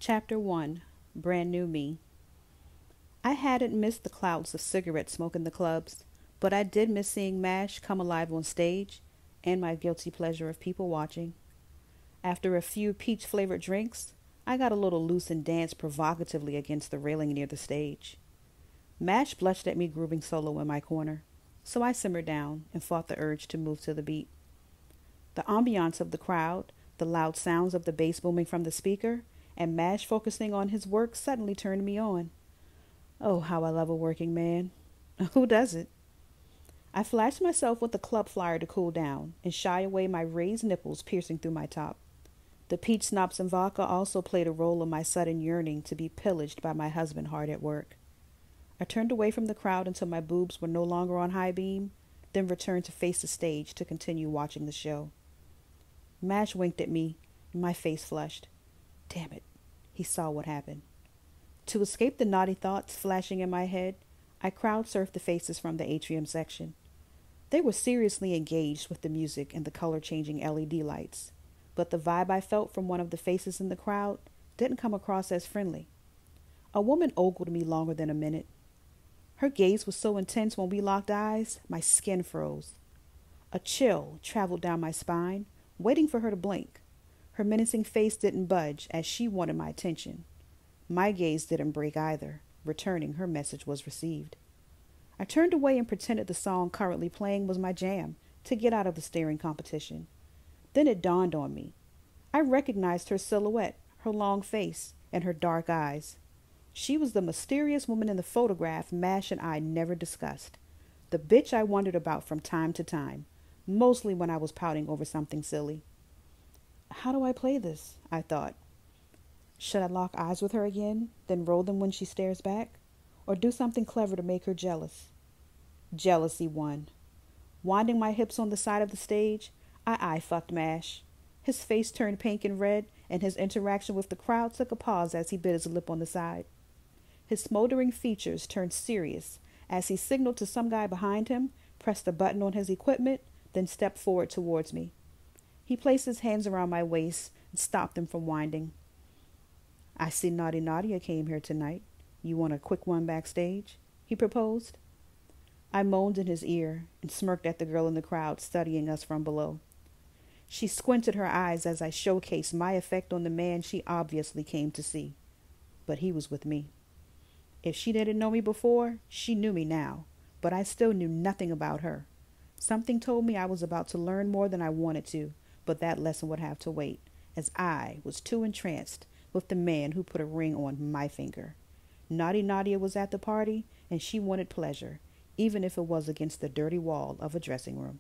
Chapter 1. Brand New Me. I hadn't missed the clouds of cigarette smoke in the clubs, but I did miss seeing MASH come alive on stage, and my guilty pleasure of people watching. After a few peach-flavored drinks, I got a little loose and danced provocatively against the railing near the stage. MASH blushed at me grooving solo in my corner, so I simmered down and fought the urge to move to the beat. The ambiance of the crowd, the loud sounds of the bass booming from the speaker, and MASH focusing on his work suddenly turned me on. Oh, how I love a working man. Who doesn't? I flashed myself with the club flyer to cool down and shy away my raised nipples piercing through my top. The peach schnapps and vodka also played a role in my sudden yearning to be pillaged by my husband hard at work. I turned away from the crowd until my boobs were no longer on high beam, then returned to face the stage to continue watching the show. MASH winked at me, and my face flushed. Damn it, he saw what happened. To escape the naughty thoughts flashing in my head, I crowd-surfed the faces from the atrium section. They were seriously engaged with the music and the color-changing LED lights, but the vibe I felt from one of the faces in the crowd didn't come across as friendly. A woman ogled me longer than a minute. Her gaze was so intense when we locked eyes, my skin froze. A chill traveled down my spine, waiting for her to blink. Her menacing face didn't budge as she wanted my attention. My gaze didn't break either. Returning, her message was received. I turned away and pretended the song currently playing was my jam to get out of the staring competition. Then it dawned on me. I recognized her silhouette, her long face, and her dark eyes. She was the mysterious woman in the photograph MASH and I never discussed. The bitch I wondered about from time to time, mostly when I was pouting over something silly. How do I play this? I thought. Should I lock eyes with her again, then roll them when she stares back? Or do something clever to make her jealous? Jealousy won. Winding my hips on the side of the stage, I eye-fucked MASH. His face turned pink and red, and his interaction with the crowd took a pause as he bit his lip on the side. His smoldering features turned serious as he signaled to some guy behind him, pressed a button on his equipment, then stepped forward towards me. He placed his hands around my waist and stopped them from winding. I see Naughty Nadia came here tonight. You want a quick one backstage? He proposed. I moaned in his ear and smirked at the girl in the crowd studying us from below. She squinted her eyes as I showcased my effect on the man she obviously came to see. But he was with me. If she didn't know me before, she knew me now, but I still knew nothing about her. Something told me I was about to learn more than I wanted to, but that lesson would have to wait, as I was too entranced with the man who put a ring on my finger. Naughty Nadia was at the party, and she wanted pleasure, even if it was against the dirty wall of a dressing room.